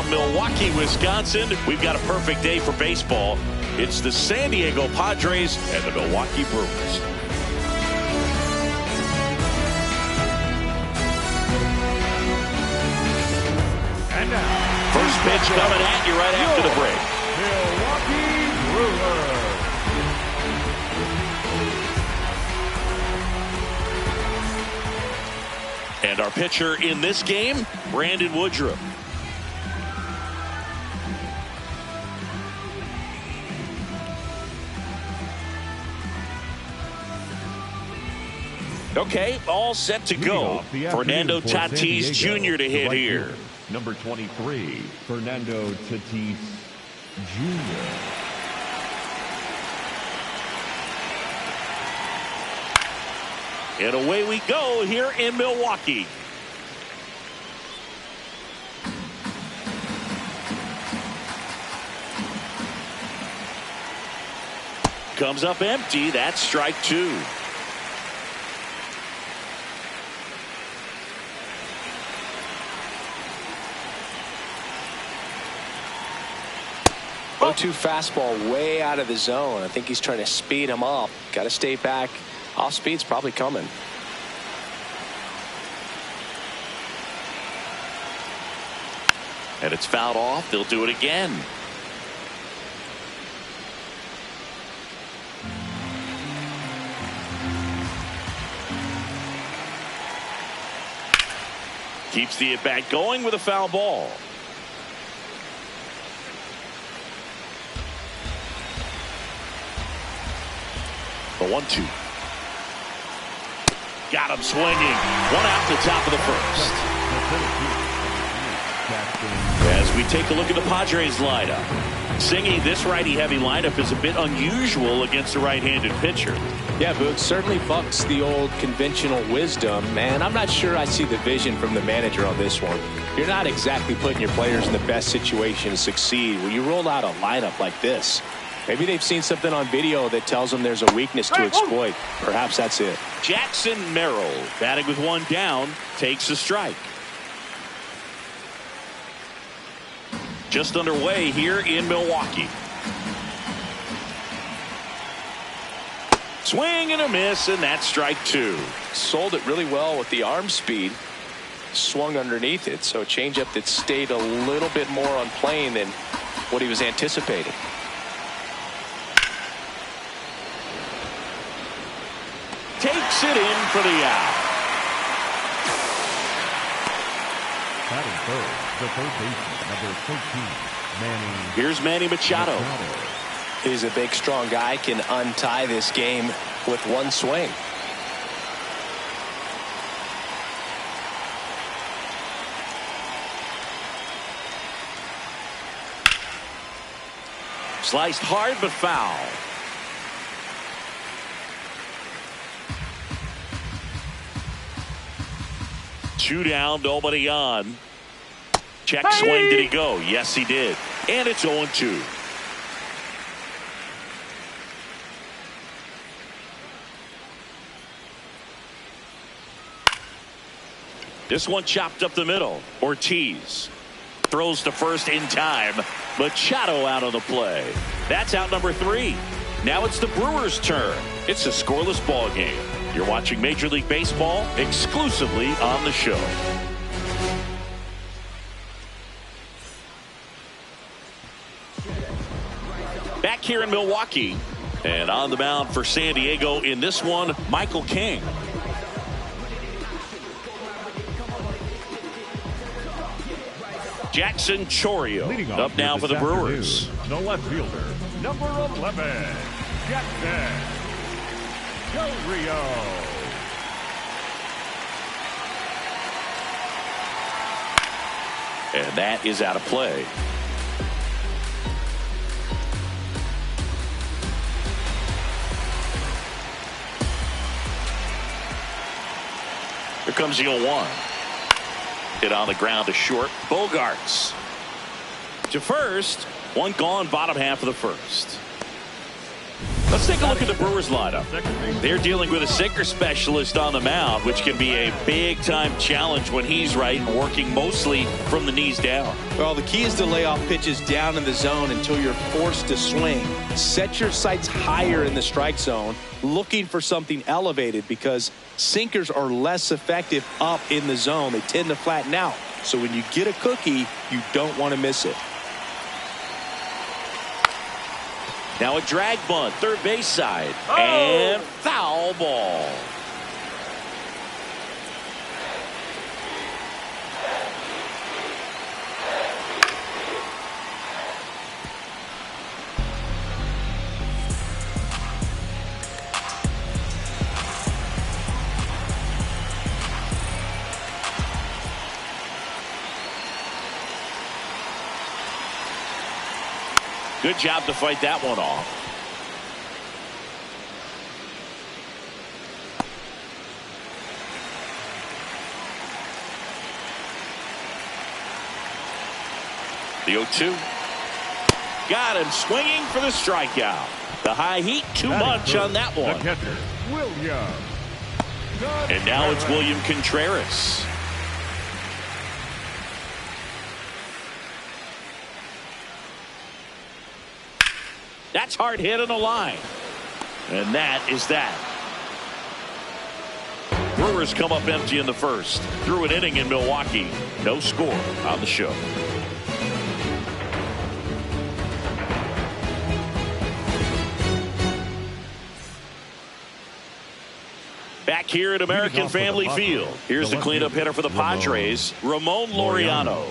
from Milwaukee, Wisconsin. We've got a perfect day for baseball. It's the San Diego Padres and the Milwaukee Brewers. And now, first pitch coming at you right after the break. Milwaukee Brewers. And our pitcher in this game, Brandon Woodruff. Okay, all set to go. Fernando Tatis Jr. to hit here. Number 23, Fernando Tatis Jr. And away we go here in Milwaukee. Comes up empty. That's strike two. Go-to fastball way out of the zone. I think he's trying to speed him up. Got to stay back. Off speed's probably coming. And it's fouled off. They'll do it again. Keeps the at-bat going with a foul ball. The 1-2. Got him swinging. One out the top of the first. As we take a look at the Padres lineup. Singing, this righty-heavy lineup is a bit unusual against a right-handed pitcher. Yeah, Boog, certainly bucks the old conventional wisdom, and I'm not sure I see the vision from the manager on this one. You're not exactly putting your players in the best situation to succeed when you roll out a lineup like this. Maybe they've seen something on video that tells them there's a weakness to exploit. Perhaps that's it. Jackson Merrill, batting with one down, takes a strike. Just underway here in Milwaukee. Swing and a miss, and that's strike two. Sold it really well with the arm speed. Swung underneath it, so a changeup that stayed a little bit more on plane than what he was anticipating. Takes it in for the out. Batting third, the third baseman, number 13, Manny. Here's Manny Machado. He's a big, strong guy, can untie this game with one swing. Sliced hard but foul. Two down, nobody on. Check swing, did he go? Yes, he did. And it's 0-2. This one chopped up the middle. Ortiz throws to first in time. Machado out of the play. That's out number 3. Now it's the Brewers' turn. It's a scoreless ball game. You're watching Major League Baseball exclusively on the show. Back here in Milwaukee, and on the mound for San Diego in this one, Michael King. Jackson Chourio up now for the Brewers. The left fielder, number 11, Jackson Chourio. And that is out of play. Here comes the 0-1. Hit on the ground to short. Bogarts to first. One gone, bottom half of the first. Let's take a look at the Brewers lineup. They're dealing with a sinker specialist on the mound, which can be a big-time challenge when he's right and working mostly from the knees down. Well, the key is to lay off pitches down in the zone until you're forced to swing. Set your sights higher in the strike zone, looking for something elevated, because sinkers are less effective up in the zone. They tend to flatten out. So when you get a cookie, you don't want to miss it. Now a drag bunt, third base side, and foul ball. Good job to fight that one off. The 0-2. Got him swinging for the strikeout. The high heat, too much on that one. The catcher, William. And now it's William Contreras. That's hard hit on the line. And that is that. Brewers come up empty in the first. Through an inning in Milwaukee. No score on the show. Back here at American Family Field. Here's the cleanup hitter for the Padres, Ramon Laureano.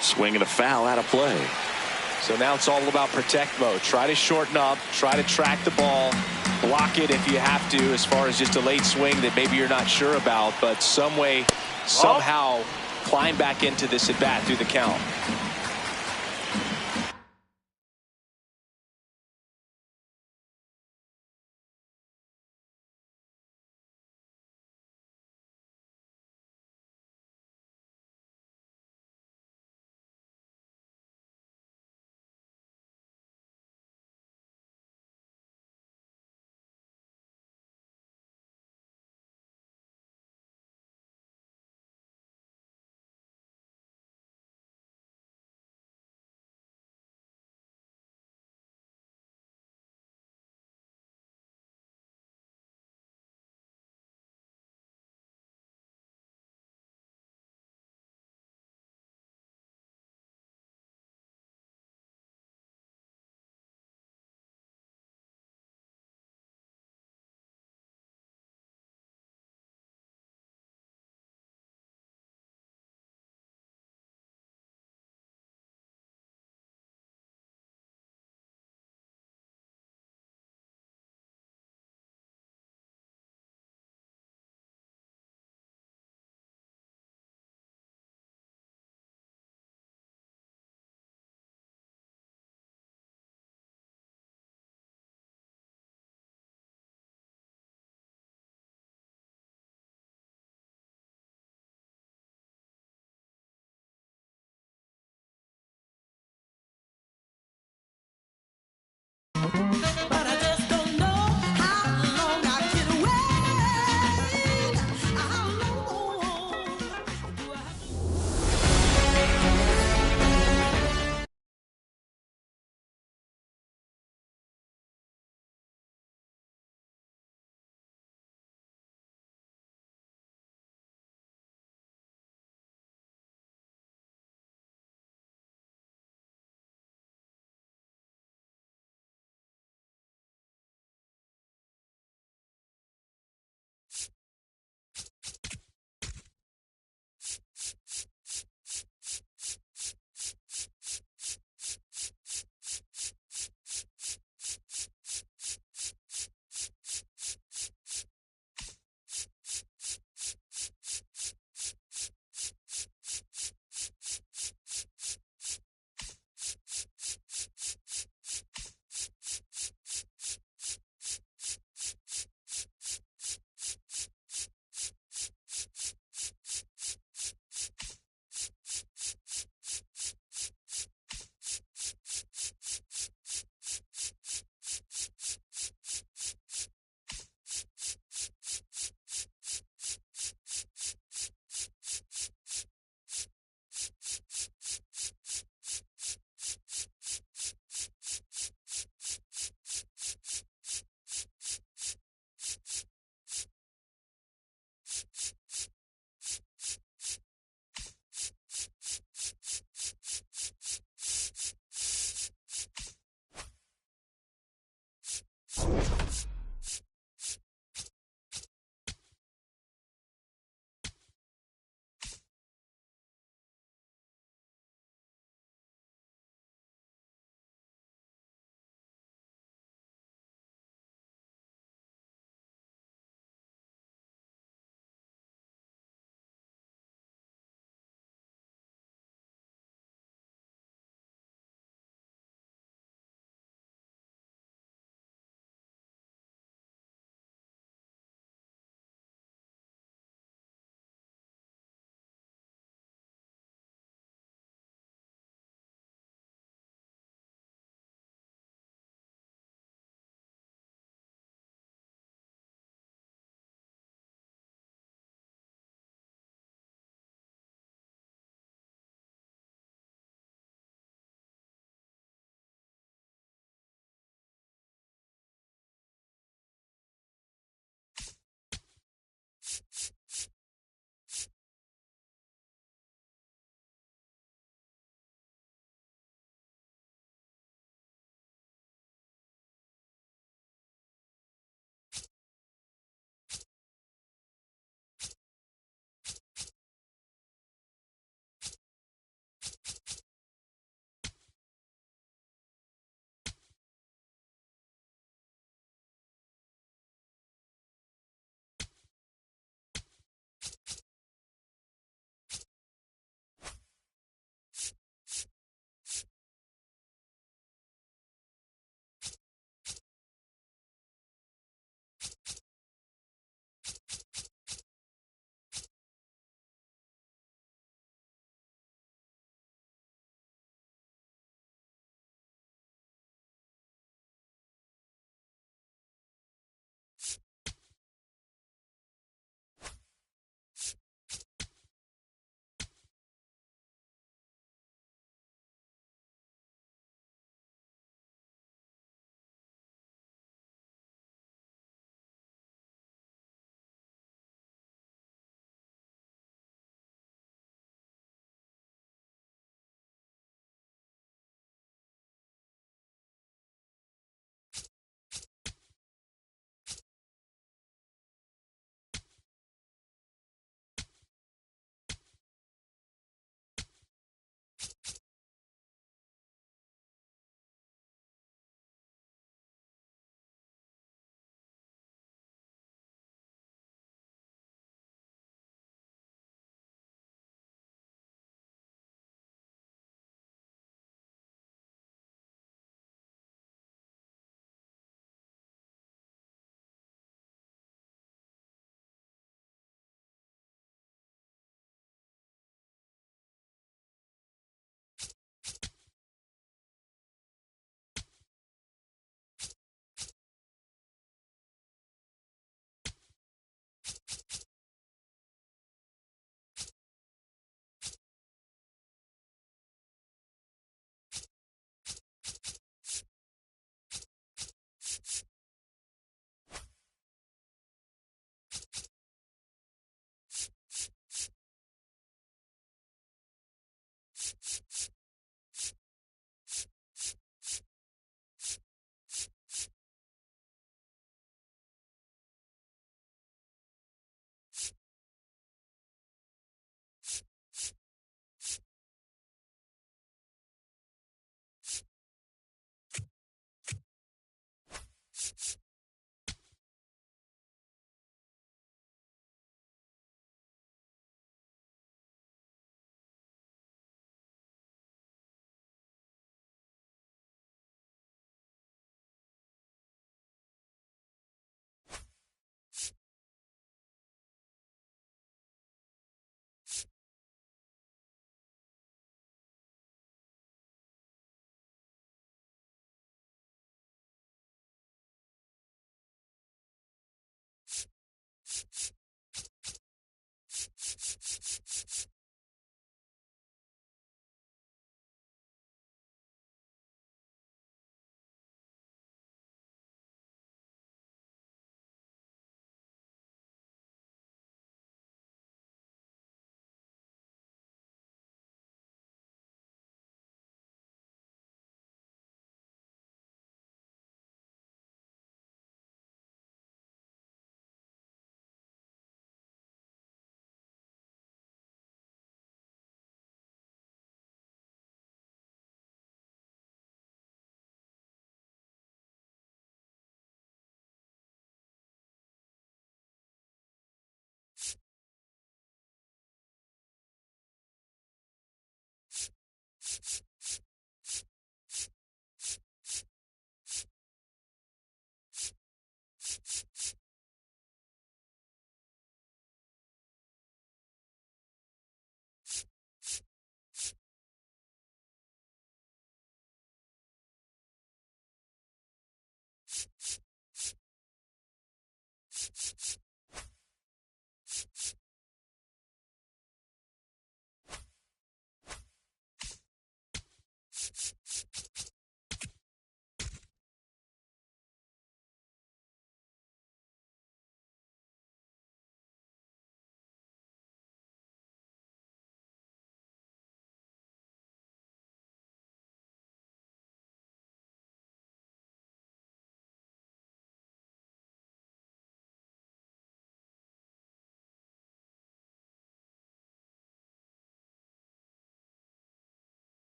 Swing and a foul out of play. So now it's all about protect mode. Try to shorten up, try to track the ball, block it if you have to, as far as just a late swing that maybe you're not sure about, but some way, somehow climb back into this at bat through the count.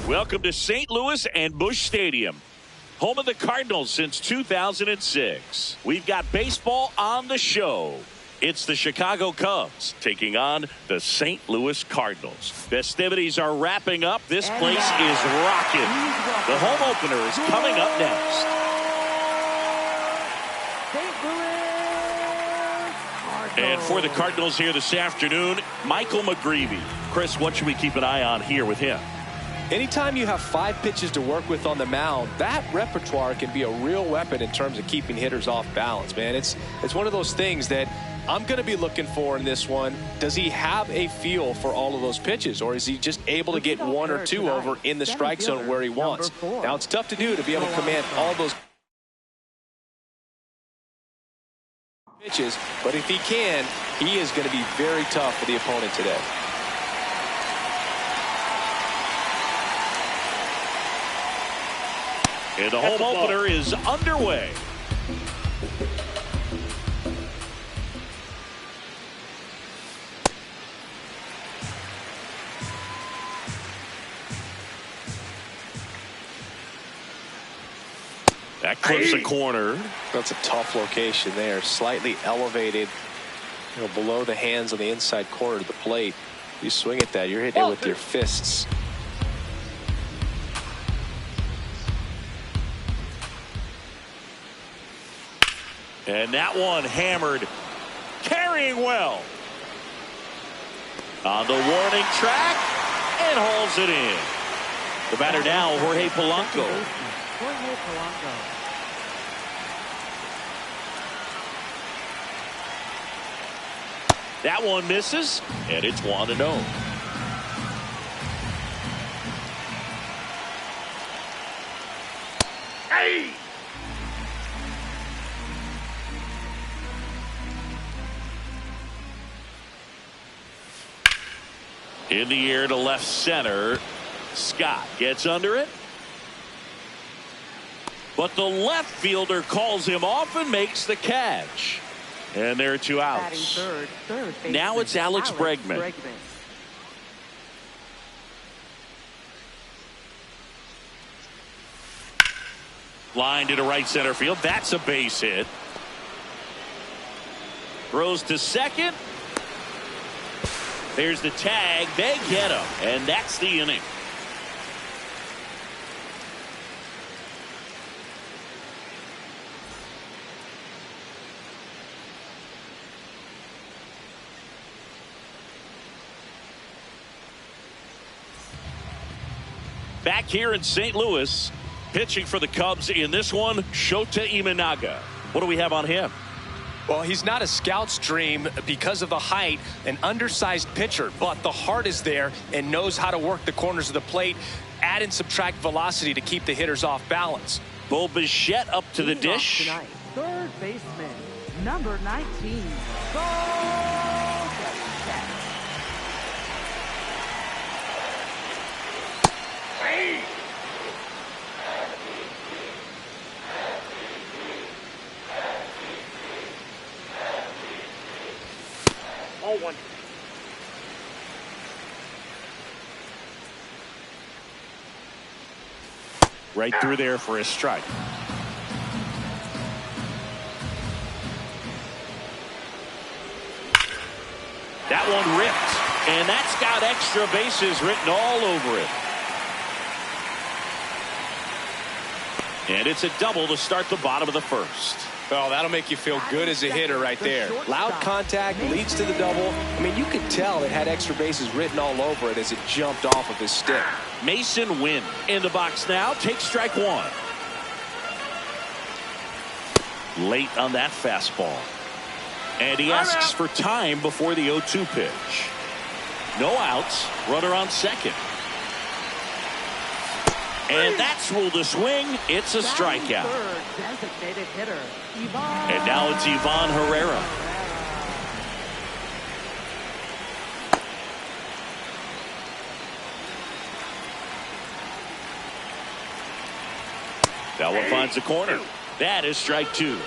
Welcome to St. Louis and Busch Stadium, home of the Cardinals since 2006. We've got baseball on the show. It's the Chicago Cubs taking on the St. Louis Cardinals. Festivities are wrapping up. This place is rocking. The home opener is coming up next. And for the Cardinals here this afternoon, Michael McGreevy. Chris, what should we keep an eye on here with him? Anytime you have 5 pitches to work with on the mound, that repertoire can be a real weapon in terms of keeping hitters off balance, man. It's one of those things that I'm going to be looking for in this one. Does he have a feel for all of those pitches, or is he just able to get 1 or 2 over in the strike zone where he wants? Now, it's tough to do to be able to command all those pitches, but if he can, he is going to be very tough for the opponent today. And the home opener is underway. That clips the corner. That's a tough location there. Slightly elevated, below the hands on the inside corner of the plate. You swing at that, you're hitting it with your fists. And that one hammered, carrying well. On the warning track, and hauls it in. The batter now, Jorge Polanco. That one misses, and it's 1-0. Hey! In the air to left center. Scott gets under it. But the left fielder calls him off and makes the catch. And there are 2 outs. Third now it's Alex Bregman. Line to right center field. That's a base hit. Throws to second. There's the tag. They get him. And that's the inning. Back here in St. Louis, pitching for the Cubs in this one, Shota Imanaga. What do we have on him? Well, he's not a scout's dream because of the height, an undersized pitcher, but the heart is there and knows how to work the corners of the plate, add and subtract velocity to keep the hitters off balance. Bo Bichette up to the dish. Tonight, third baseman, number 19. Bo Bichette. One. Right through there for a strike. That one ripped, and that's got extra bases written all over it. And it's a double to start the bottom of the first. Well, that'll make you feel good as a hitter right there. Loud contact leads to the double. I mean, you could tell it had extra bases written all over it as it jumped off of his stick. Mason Wynn in the box now. Takes strike one. Late on that fastball. And he asks for time before the 0-2 pitch. No outs. Runner on second. And that's ruled a swing. It's a strikeout. Designated hitter, And now it's Ivan Herrera. That one finds the corner. That is strike two.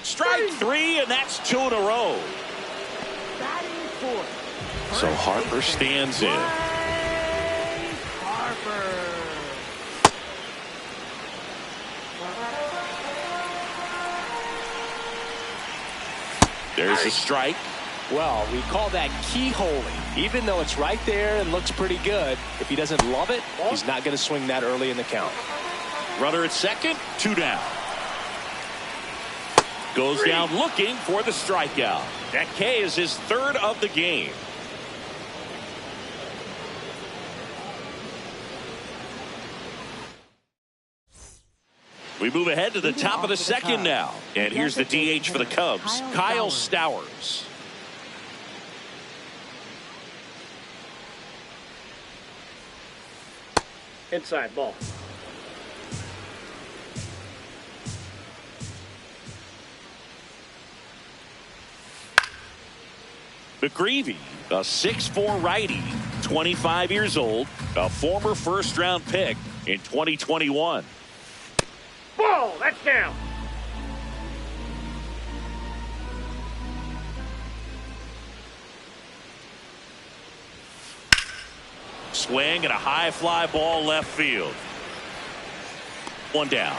Strike three, and that's two in a row. batting fourth. So Harper stands in. Harper. There's a strike. Well, we call that keyholing. Even though it's right there and looks pretty good, if he doesn't love it, he's not going to swing that early in the count. Runner at second, two down. Goes down looking for the strikeout. That K is his third of the game. We move ahead to the top of the second now. And here's the DH for the Cubs, Kyle Stowers. Inside ball. McGreevy, a 6'4" righty, 25 years old, a former first-round pick in 2021. Ball, that's down. Swing and a high fly ball left field. One down.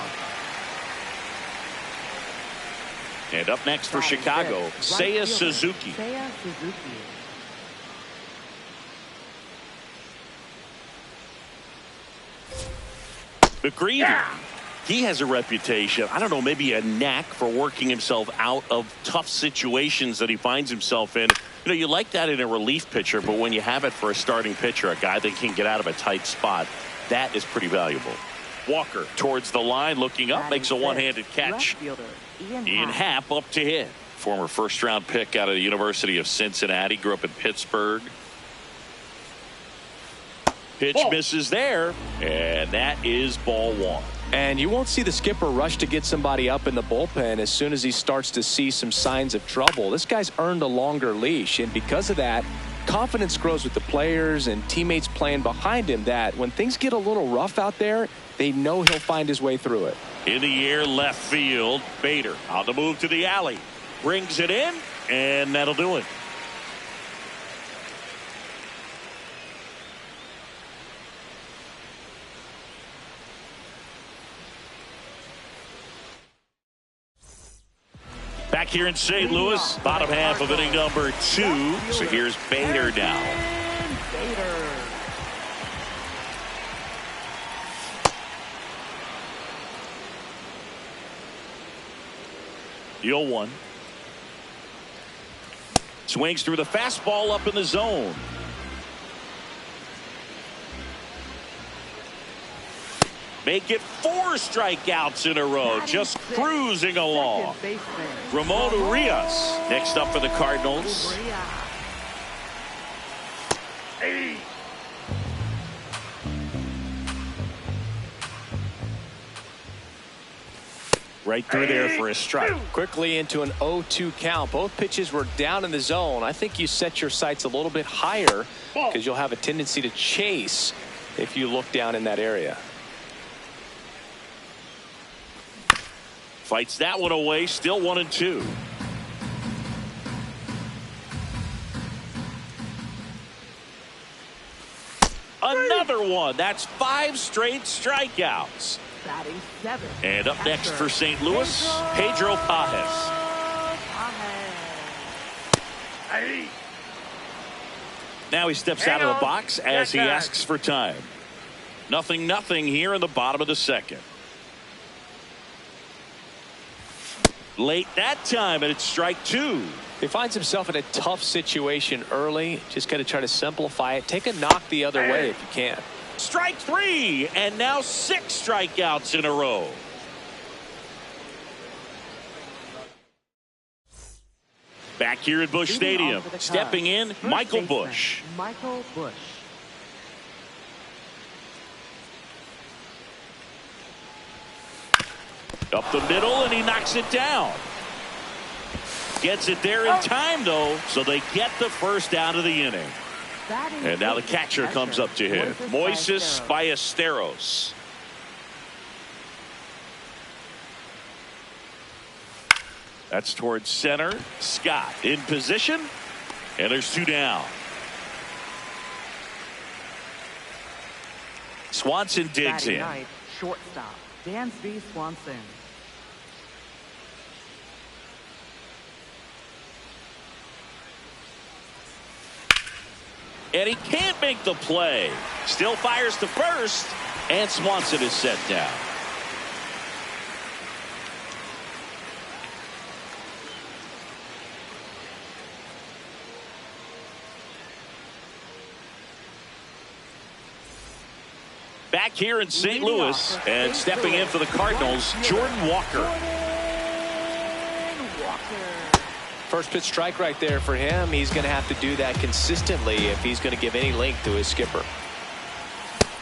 And up next for Chicago, Seiya Suzuki. Seiya Suzuki. McGreevy, he has a reputation, I don't know, maybe a knack for working himself out of tough situations that he finds himself in. You know, you like that in a relief pitcher, but when you have it for a starting pitcher, a guy that can get out of a tight spot, that is pretty valuable. Walker towards the line, looking up, makes a one-handed catch. Ian Happ up to hit. Former first-round pick out of the University of Cincinnati, grew up in Pittsburgh. Pitch misses there, and that is ball one. And you won't see the skipper rush to get somebody up in the bullpen as soon as he starts to see some signs of trouble. This guy's earned a longer leash, and because of that, confidence grows with the players and teammates playing behind him that when things get a little rough out there, they know he'll find his way through it. In the air, left field. Bader on the move to the alley. Brings it in, and that'll do it. Back here in St. Louis, bottom half of inning number 2. So here's Bader now. Bader. The 0-1. Swings through the fastball up in the zone. Make it 4 strikeouts in a row. Just cruising along. Ramon Urias next up for the Cardinals. Right through there for a strike. Quickly into an 0-2 count. Both pitches were down in the zone. I think you set your sights a little bit higher because you'll have a tendency to chase if you look down in that area. Fights that one away. Still 1-2. Another one. That's 5 straight strikeouts. Batting 7. And up next for St. Louis, Pedro Pajes. Now he steps out of the box as he asks for time. 0-0 here in the bottom of the second. Late that time, and it's strike two. He finds himself in a tough situation early. Just got to try to simplify it. Take a knock the other way if you can. Strike three, and now 6 strikeouts in a row. Back here at Busch Stadium, stepping in, Michael Busch. Michael Busch. Up the middle, and he knocks it down. Gets it there in time, though, so they get the first out of the inning. And now the catcher comes up to him, Moises Ballesteros. That's towards center. Scott in position, and there's 2 down. Swanson digs in. Ninth, shortstop Dansby Swanson. And he can't make the play. Still fires to first, and Swanson is set down. Back here in St. Louis, and stepping in for the Cardinals, Jordan Walker. First pitch strike right there for him. He's going to have to do that consistently if he's going to give any length to his skipper.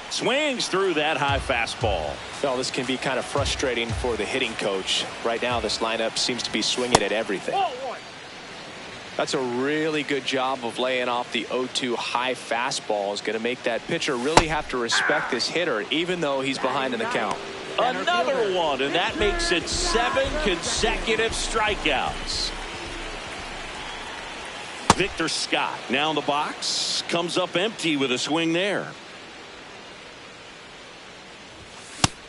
Swings through that high fastball. Well, this can be kind of frustrating for the hitting coach. Right now, this lineup seems to be swinging at everything. That's a really good job of laying off the 0-2 high fastball. Is going to make that pitcher really have to respect this hitter, even though he's behind in the count. Another one, and that makes it 7 consecutive strikeouts. Victor Scott now in the box, comes up empty with a swing there.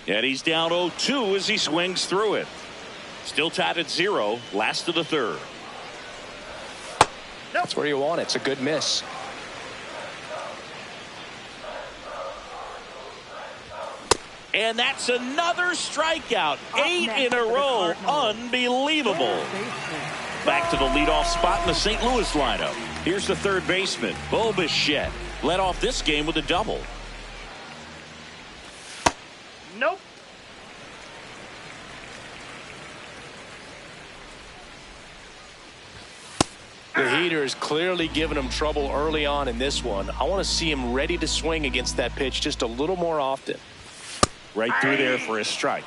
And he's down 0-2 as he swings through it. Still tied at 0, last of the third. That's where you want it. It's a good miss. And that's another strikeout. 8 in a row. Unbelievable. Back to the leadoff spot in the St. Louis lineup. Here's the third baseman, Bo Bichette. Led off this game with a double. Nope. The heater is clearly giving him trouble early on in this one. I want to see him ready to swing against that pitch just a little more often. Right through there for a strike.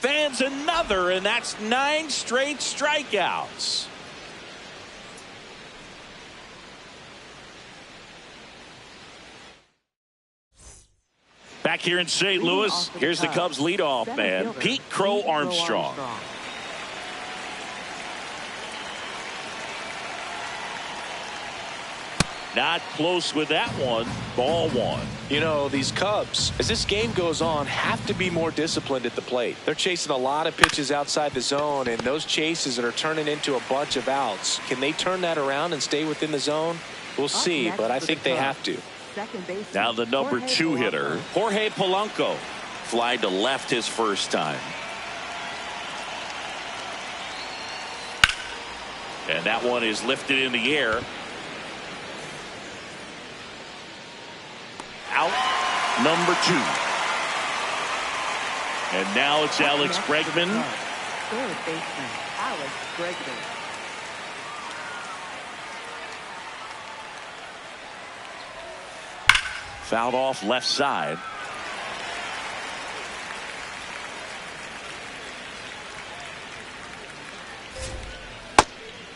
Fans another, and that's 9 straight strikeouts. Back here in St. Louis, here's the Cubs leadoff man, Pete Crow Armstrong. Not close with that one. Ball 1. You know, these Cubs, as this game goes on, have to be more disciplined at the plate. They're chasing a lot of pitches outside the zone, and those chases that are turning into a bunch of outs. Can they turn that around and stay within the zone? We'll see, but I think they have to. Now the number 2 hitter, Jorge Polanco. Fly to left his first time. And that one is lifted in the air. Out number 2. And now it's Alex Bregman. Third baseman, Alex Bregman. Fouled off left side.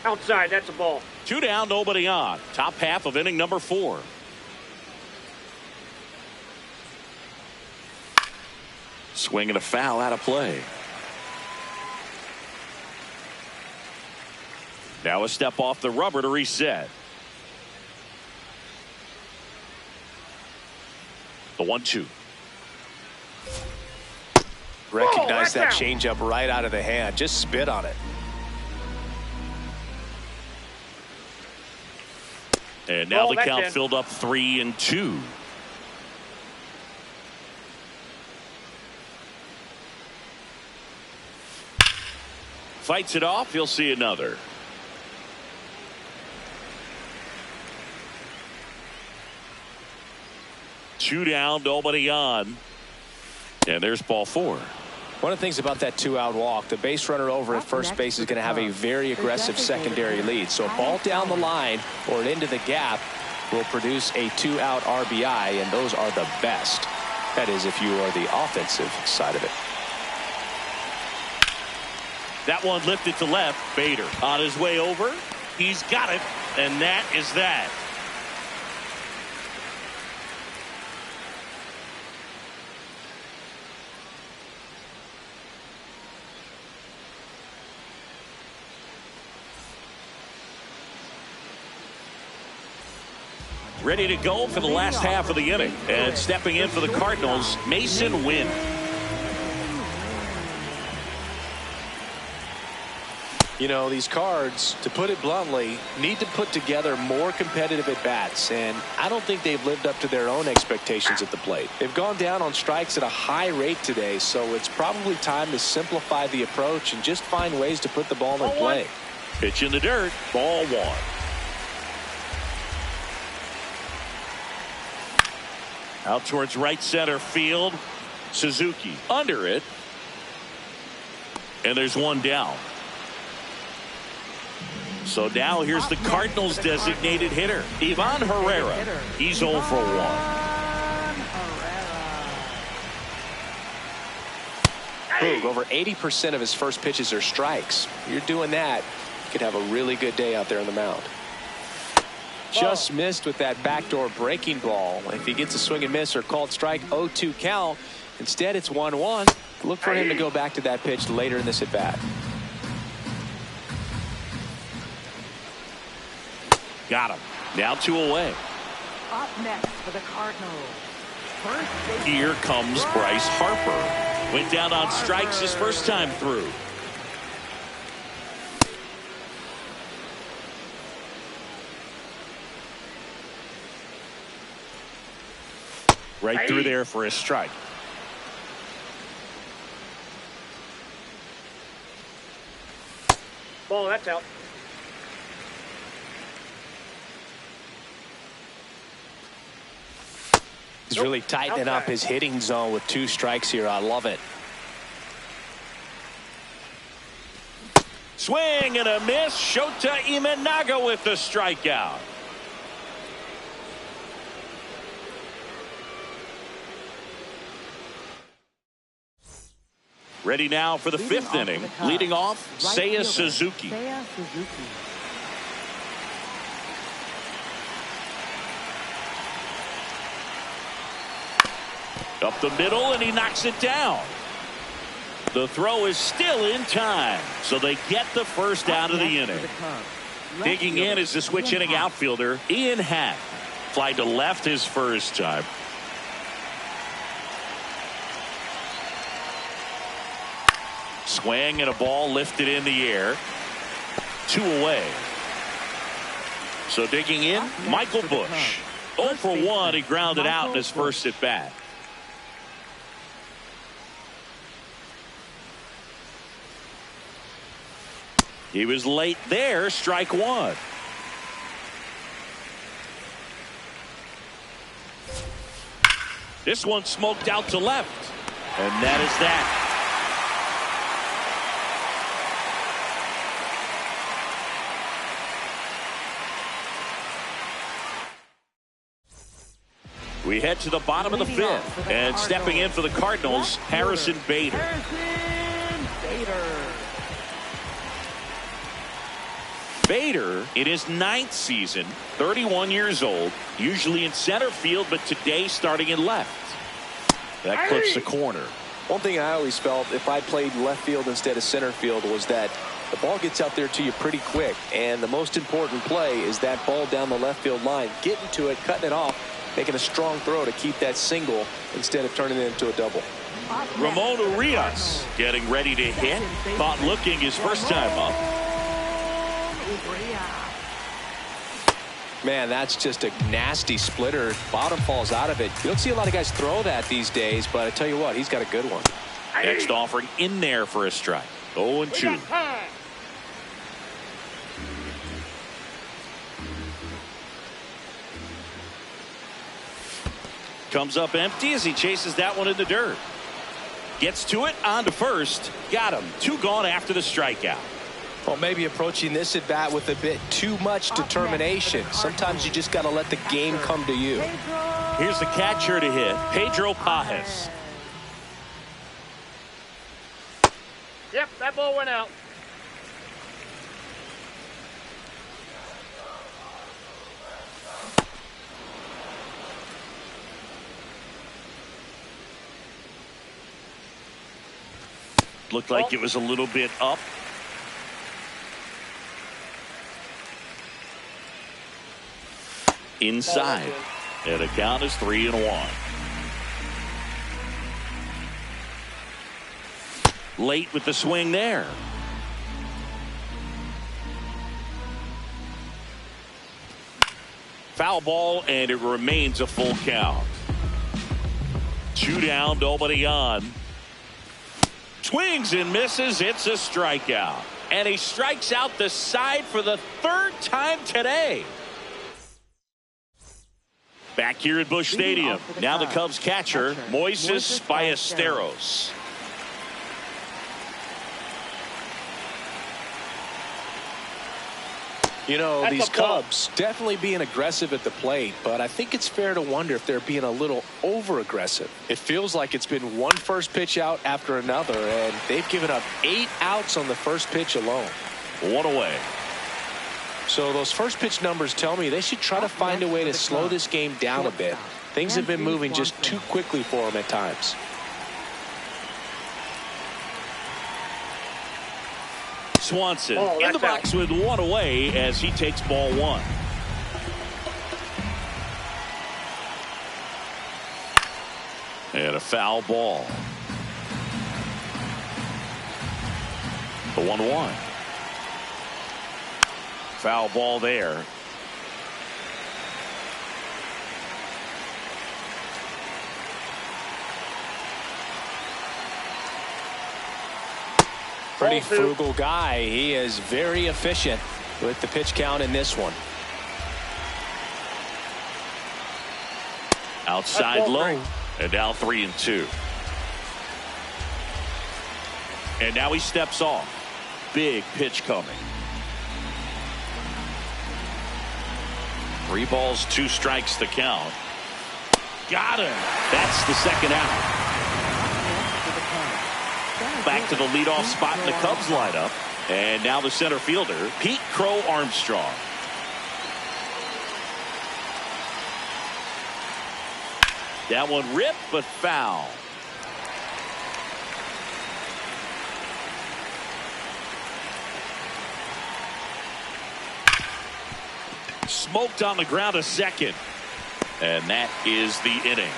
Outside, that's a ball. 2 down, nobody on. Top half of inning number 4. Swing and a foul out of play. Now a step off the rubber to reset. The 1-2. Recognize that changeup right out of the hand. Just spit on it. And now Oh, the that's count in. filled up 3-2. Fights it off. He'll see another. Two down, nobody on. And there's ball 4. One of the things about that 2-out walk, the base runner over at first base is going to have a very aggressive secondary lead. So a ball down the line or into the gap will produce a 2-out RBI, and those are the best. That is, if you are the offensive side of it. That one lifted to left. Bader on his way over. He's got it, and that is that. Ready to go for the last half of the inning. And stepping in for the Cardinals, Mason Wynn. You know, these Cards, to put it bluntly, need to put together more competitive at-bats, and I don't think they've lived up to their own expectations at the plate. They've gone down on strikes at a high rate today, so it's probably time to simplify the approach and just find ways to put the ball in play. Pitch in the dirt, ball 1. Out towards right center field. Suzuki under it. And there's one down. So now here's the Cardinals designated hitter, Ivan Herrera. He's 0 for 1. Boog, over 80% of his first pitches are strikes. You're doing that, you could have a really good day out there on the mound. Just missed with that backdoor breaking ball. If he gets a swing and miss or called strike, 0-2 count. Instead, it's 1-1. Look for him to go back to that pitch later in this at bat. Got him. Now 2 away. Up next for the Cardinals. First base. Here comes Bryce Harper. Went down on strikes his first time through. Right through there for a strike. Ball, that's out. He's really tightening up his hitting zone with 2 strikes here. I love it. Swing and a miss. Shota Imanaga with the strikeout. Ready now for the 5th inning. Leading off, Seiya Suzuki. Up the middle, and he knocks it down. The throw is still in time, so they get the first out of the inning. Digging in is the switch hitting outfielder, Ian Happ. Fly to left his first time. Swing and a ball lifted in the air. 2 away. So digging in, Michael Busch. 0 for 1. He grounded out in his first at bat. He was late there. Strike 1. This one smoked out to left. And that is that. We head to the bottom of the 5th, and stepping in for the Cardinals, Harrison Bader. Bader, in his 9th season, 31 years old, usually in center field, but today starting in left. That clips the corner. One thing I always felt if I played left field instead of center field was that the ball gets out there to you pretty quick, and the most important play is that ball down the left field line, getting to it, cutting it off, making a strong throw to keep that single instead of turning it into a double. Ramon Urias getting ready to hit. Thought looking his first time up. Man, that's just a nasty splitter. Bottom falls out of it. You don't see a lot of guys throw that these days, but I tell you what, he's got a good one. Next offering in there for a strike. 0-2. Comes up empty as he chases that one in the dirt. Gets to it, on to first. Got him. 2 gone after the strikeout. Well, maybe approaching this at bat with a bit too much determination. Sometimes you just got to let the game come to you. Here's the catcher to hit, Pedro Pajes. Yep, that ball went out. Looked like it was a little bit up. Inside. And the count is 3-1. Late with the swing there. Foul ball, and it remains a full count. 2 down, nobody on. Swings and misses. It's a strikeout. And he strikes out the side for the 3rd time today. Back here at Busch Stadium. Now the Cubs catcher, Moises Ballesteros. You know, these Cubs definitely being aggressive at the plate, but I think it's fair to wonder if they're being a little over-aggressive. It feels like it's been one first pitch out after another, and they've given up 8 outs on the first pitch alone. 1 away. So those first pitch numbers tell me they should try to find a way to slow this game down a bit. Things have been moving just too quickly for them at times. Swanson in the box with 1 away as he takes ball 1. And a foul ball. The 1-1. Foul ball there. Pretty frugal guy. He is very efficient with the pitch count in this one. Outside low. And now 3-2. And now he steps off. Big pitch coming. 3 balls, 2 strikes to count. Got him. That's the 2nd out. Back to the leadoff spot in the Cubs lineup. And now the center fielder, Pete Crow Armstrong. That one ripped, but foul. Smoked on the ground a second. And that is the inning.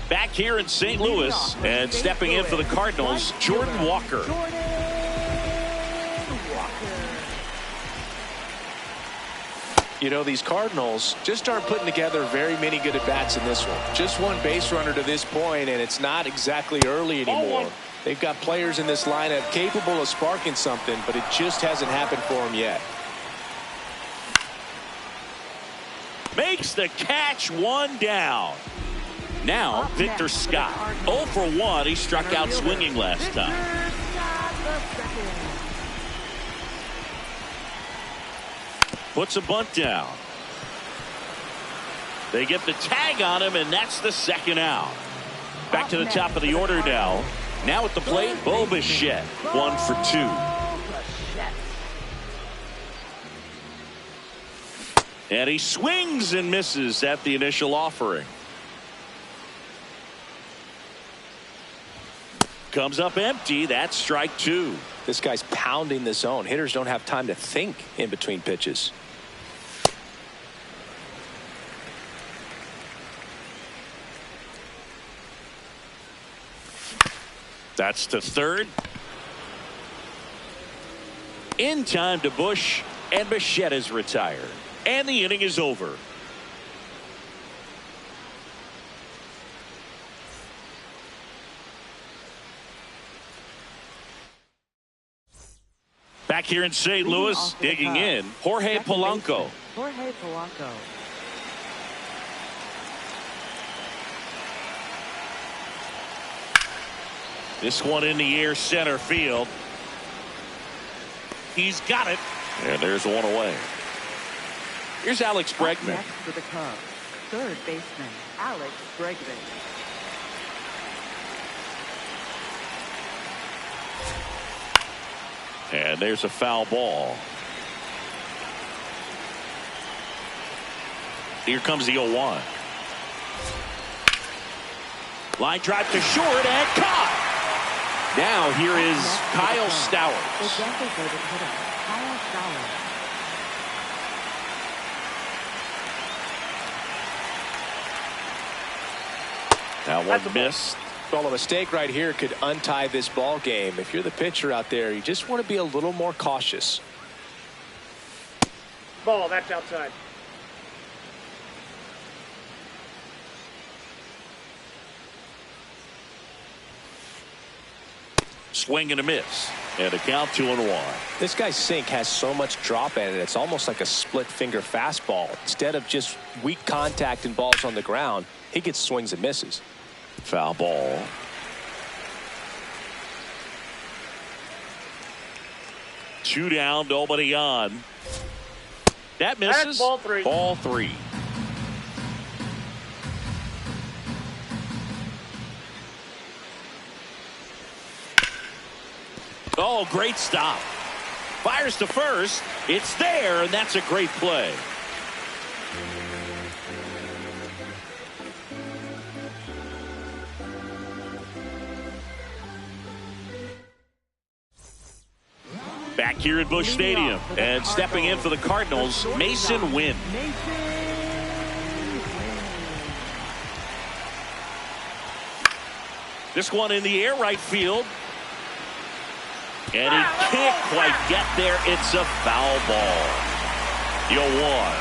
Back here in St. Louis and stepping in for the Cardinals, Jordan Walker. You know, these Cardinals just aren't putting together very many good at-bats in this one. Just 1 base runner to this point, and it's not exactly early anymore. They've got players in this lineup capable of sparking something, but it just hasn't happened for them yet. Makes the catch, 1 down. Now, Victor Scott. 0 for 1. He struck out swinging last time. Puts a bunt down. They get the tag on him, and that's the 2nd out. Back to the top of the order now. Now at the plate, Bo Bichette. 1 for 2. And he swings and misses at the initial offering. Comes up empty. That's strike 2. This guy's pounding the zone. Hitters don't have time to think in between pitches. That's to third. In time to Bush, and Bichette is retired. And the inning is over. Back here in St. Louis, digging in, Jorge Polanco. Jorge Polanco. This one in the air, center field. He's got it. And there's one away. Here's Alex Bregman. Next for the Cubs, third baseman Alex Bregman. And there's a foul ball. Here comes the 0-1. Line drive to short and caught. Now here is Kyle Stowers. The designated hitter, Kyle Stowers. That one missed. Well, a mistake right here could untie this ball game. If you're the pitcher out there, you just want to be a little more cautious. Ball, that's outside. Swing and a miss. And a count 2-1. This guy's sink has so much drop in it, it's almost like a split finger fastball. Instead of just weak contact and balls on the ground, he gets swings and misses. Foul ball. Two down, nobody on. That misses. That's ball three. Ball three. Oh, great stop. Fires to first. It's there, and that's a great play. Back here at Busch Stadium, and stepping in for the Cardinals, Mason Wynn. This one in the air, right field. And he can't quite get there. It's a foul ball. The 0-1.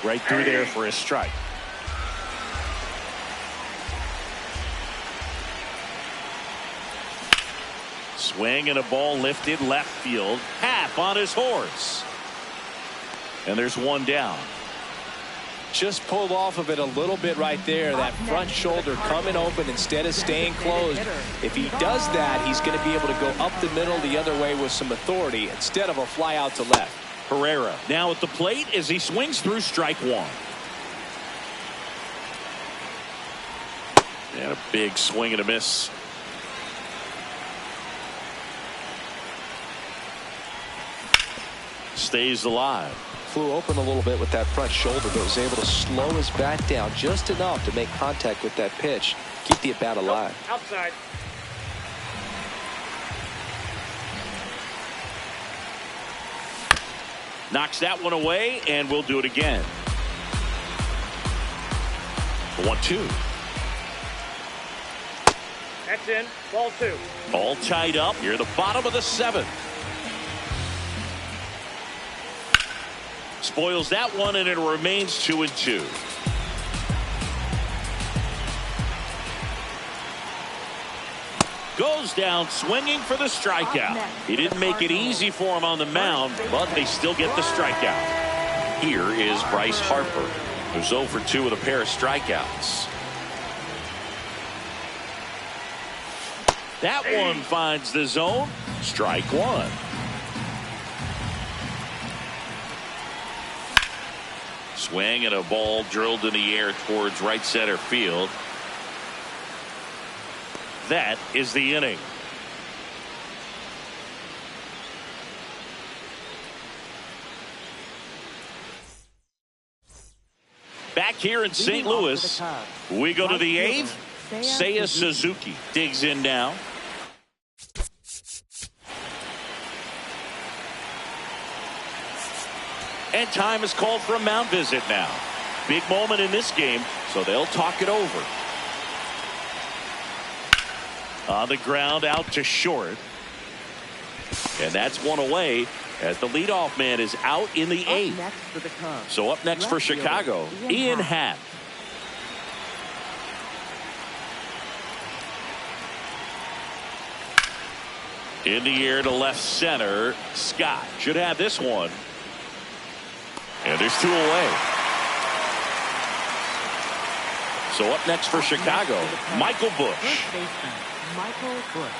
Right through there for a strike. Swing and a ball lifted left field. Half on his horse. And there's one down. Just pulled off of it a little bit right there. That front shoulder coming open instead of staying closed. If he does that, he's going to be able to go up the middle the other way with some authority instead of a fly out to left. Herrera now at the plate as he swings through strike one. And a big swing and a miss. Stays alive. Flew open a little bit with that front shoulder, but was able to slow his bat down just enough to make contact with that pitch. Keep the at-bat alive. Outside. Knocks that one away, and we'll do it again. 1-2. That's in. Ball two. All tied up here at the bottom of the seventh. Spoils that one, and it remains 2-2. Goes down swinging for the strikeout. He didn't make it easy for him on the mound, but they still get the strikeout. Here is Bryce Harper, who's 0 for 2 with a pair of strikeouts. That one finds the zone. Strike one. Swing and a ball drilled in the air towards right center field. That is the inning. Back here in St. Louis, we go to the eighth. Seiya Suzuki digs in now. And time is called for a mound visit now. Big moment in this game, so they'll talk it over. On the ground, out to short. And that's one away as the leadoff man is out in the eighth. So up next for Chicago, Ian Happ. In the air to left center. Scott should have this one. And there's two away. So up next for Chicago, Michael Busch. Michael Busch.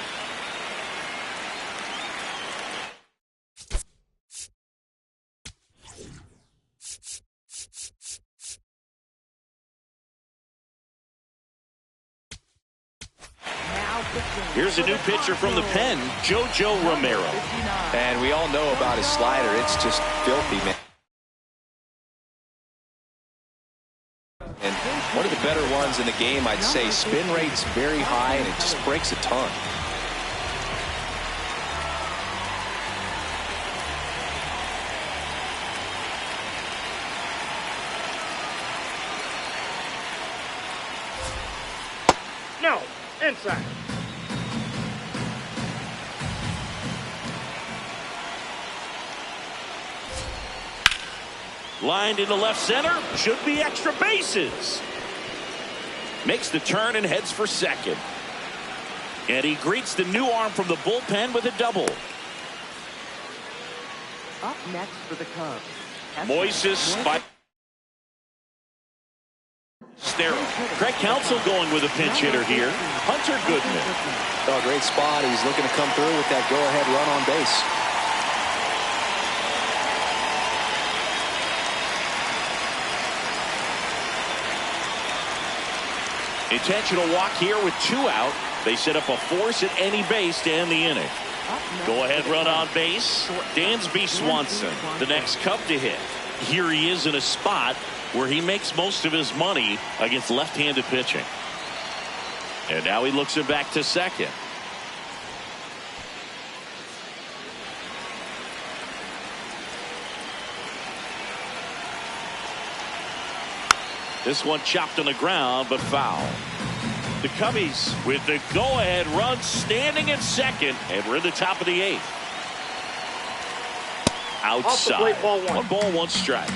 Here's a new pitcher from the pen, Jojo Romero. And we all know about his slider. It's just filthy, man. And one of the better ones in the game, I'd say. Spin rate's very high, and it just breaks a ton. No, inside. Lined into left center. Should be extra bases. Makes the turn and heads for second. And he greets the new arm from the bullpen with a double. Up next for the Cubs. Moises by Stero. Craig Counsell going with a pinch hitter here. Hunter Goodman. Oh, great spot. He's looking to come through with that go-ahead run on base. Intentional walk here with two out. They set up a force at any base to end the inning. Go ahead run on base. Dansby Swanson, the next Cub to hit. Here he is in a spot where he makes most of his money against left-handed pitching. And now he looks it back to second. This one chopped on the ground, but foul. The Cubbies with the go-ahead run standing at second, and we're in the top of the eighth. Outside. Ball one. 1 ball, 1 strike.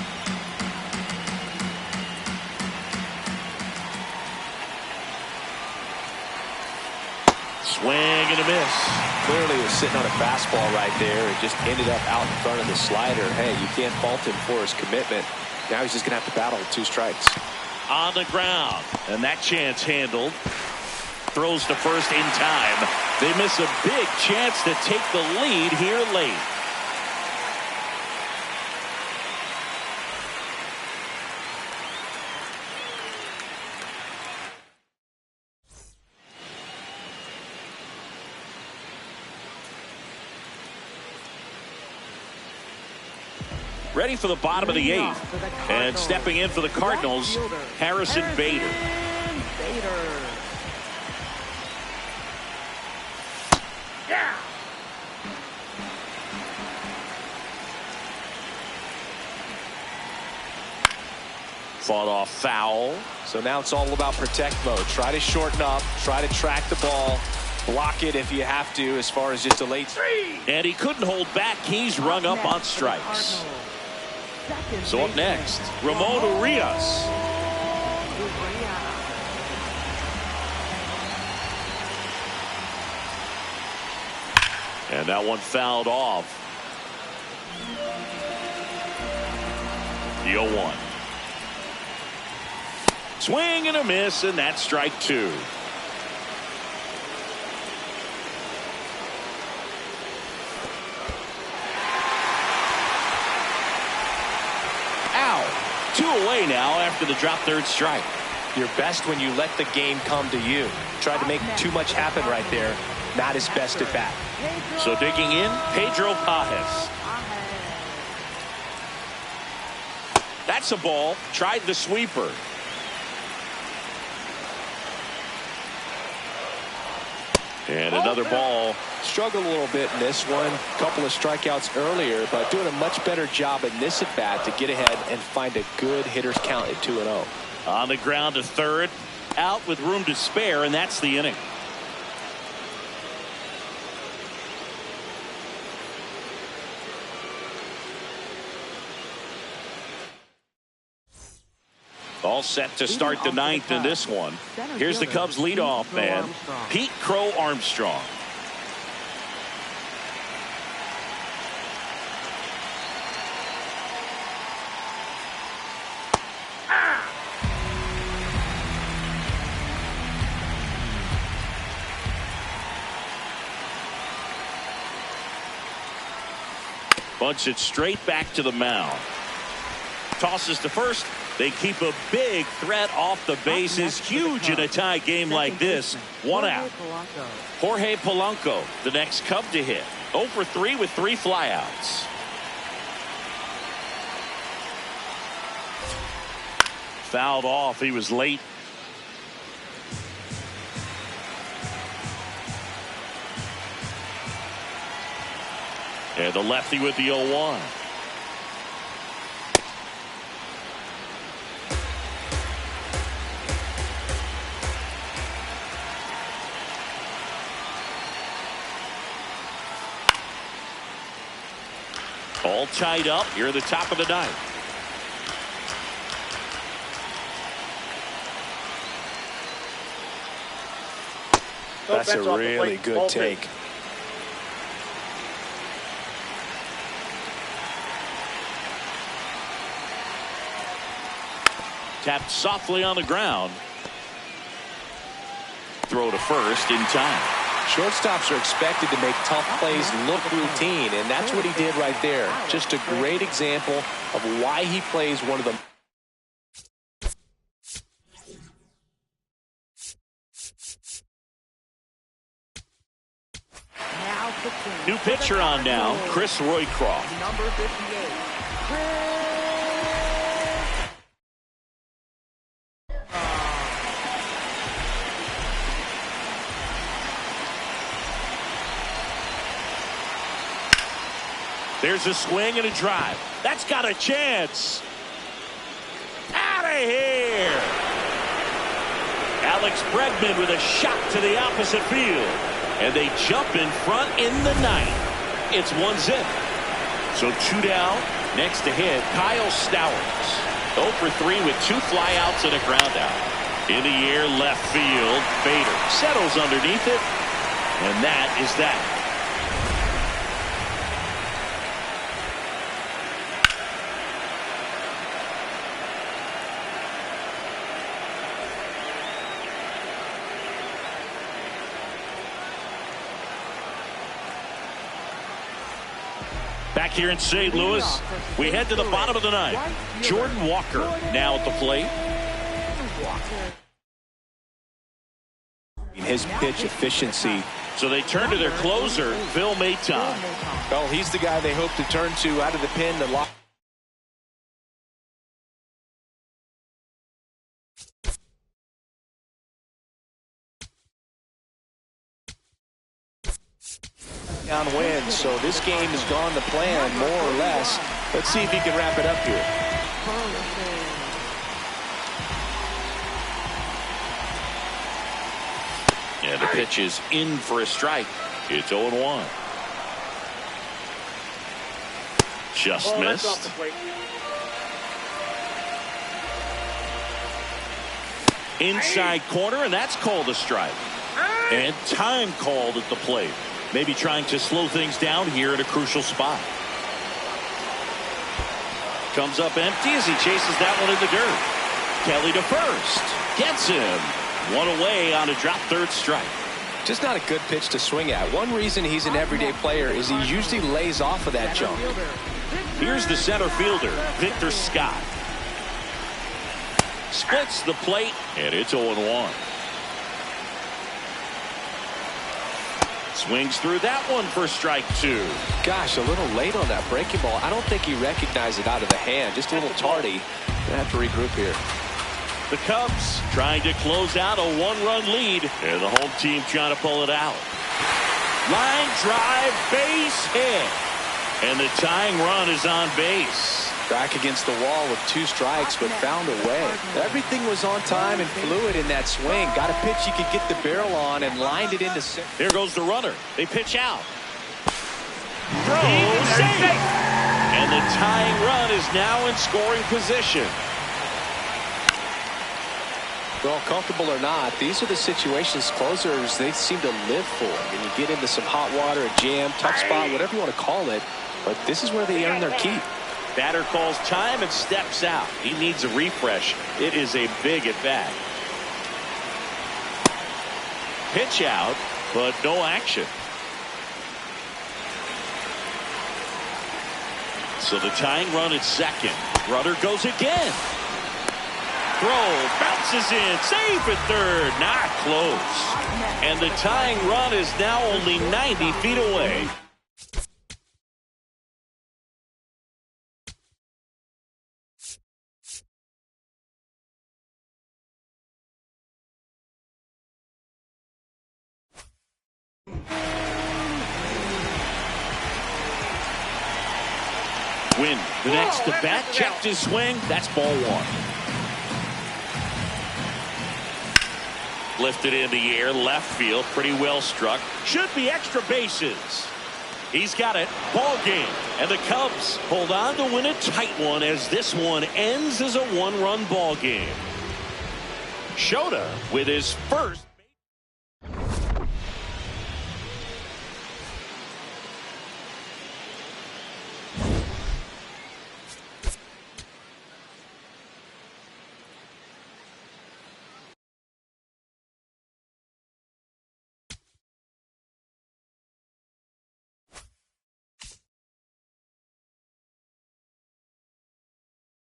Swing and a miss. Clearly was sitting on a fastball right there. It just ended up out in front of the slider. Hey, you can't fault him for his commitment. Now he's just going to have to battle with 2 strikes. On the ground, and that chance handled. Throws to first in time. They miss a big chance to take the lead here late. Ready for the bottom of the 8th. And stepping in for the Cardinals, Harrison Bader. Yeah. Fought off foul. So now it's all about protect mode. Try to shorten up. Try to track the ball. Block it if you have to as far as just a late. And he couldn't hold back. He's rung up on strikes. So up next, Ramon Urias. And that one fouled off. The 0-1. Swing and a miss, and that's strike 2. Ow. 2 away now after the drop third strike. You're best when you let the game come to you. Tried to make too much happen right there. Not his best at bat. So digging in, Pedro Pajes. That's a ball. Tried the sweeper. And another ball. struggled a little bit in this one. A couple of strikeouts earlier, but doing a much better job in this at-bat to get ahead and find a good hitter's count at 2-0. On the ground to third, out with room to spare, and that's the inning. All set to start the ninth in this one. Here's the Cubs leadoff man, Pete Crow Armstrong. Bunts it straight back to the mound. Tosses to first. They keep a big threat off the bases. Huge in a tie game like this. One out. Jorge Polanco, the next Cub to hit. 0 for 3 with 3 flyouts. Fouled off. He was late. And the lefty with the 0-1. All tied up here at the top of the ninth. That's a really good take. Tapped softly on the ground. Throw to first in time. Shortstops are expected to make tough plays look routine, and that's what he did right there. Just a great example of why he plays one of the new pitcher on now, Chris Roycroft. Number 58. There's a swing and a drive. That's got a chance. Out of here. Alex Bregman with a shot to the opposite field. And they jump in front in the ninth. It's 1-0. So 2 down. Next to hit, Kyle Stowers. 0 for 3 with 2 flyouts and a ground out. In the air, left field. Bader settles underneath it. And that is that. Back here in St. Louis, we head to the bottom of the ninth. Jordan Walker now at the plate. His pitch efficiency. So they turn to their closer, Phil Maton. Well, he's the guy they hope to turn to out of the pen to lock. On wins, so this game has gone to plan more or less. Let's see if he can wrap it up here. Yeah, the pitch is in for a strike. It's 0-1. Just missed. Inside corner, and that's called a strike. And time called at the plate. Maybe trying to slow things down here at a crucial spot. Comes up empty as he chases that one in the dirt. Kelly to first. Gets him. One away on a drop third strike. Just not a good pitch to swing at. One reason he's an everyday player is he usually lays off of that jump. Here's the center fielder, Victor Scott. Splits the plate, and it's 0-1. Swings through that one for strike 2. Gosh, a little late on that breaking ball. I don't think he recognized it out of the hand. Just a little tardy. Gonna have to regroup here. The Cubs trying to close out a 1-run lead, and the home team trying to pull it out. Line drive, base hit. And the tying run is on base. Back against the wall with 2 strikes, but found a way. Everything was on time and fluid in that swing. Got a pitch he could get the barrel on and lined it into center. There goes the runner. They pitch out. Throw, Safe. safe. And the tying run is now in scoring position. Well, comfortable or not, these are the situations closers they seem to live for. When you get into some hot water, a jam, tough spot, whatever you want to call it. But this is where they earn their keep. Batter calls time and steps out. He needs a refresh. It is a big at bat. Pitch out, but no action. So the tying run at second. Runner goes again. Throw bounces in, safe at third, not close. And the tying run is now only 90 feet away. Win the next to bat, checked his swing. That's ball 1. Lifted in the air, left field, pretty well struck. Should be extra bases. He's got it. Ball game. And the Cubs hold on to win a tight one as this one ends as a 1-run ball game. Shota with his first.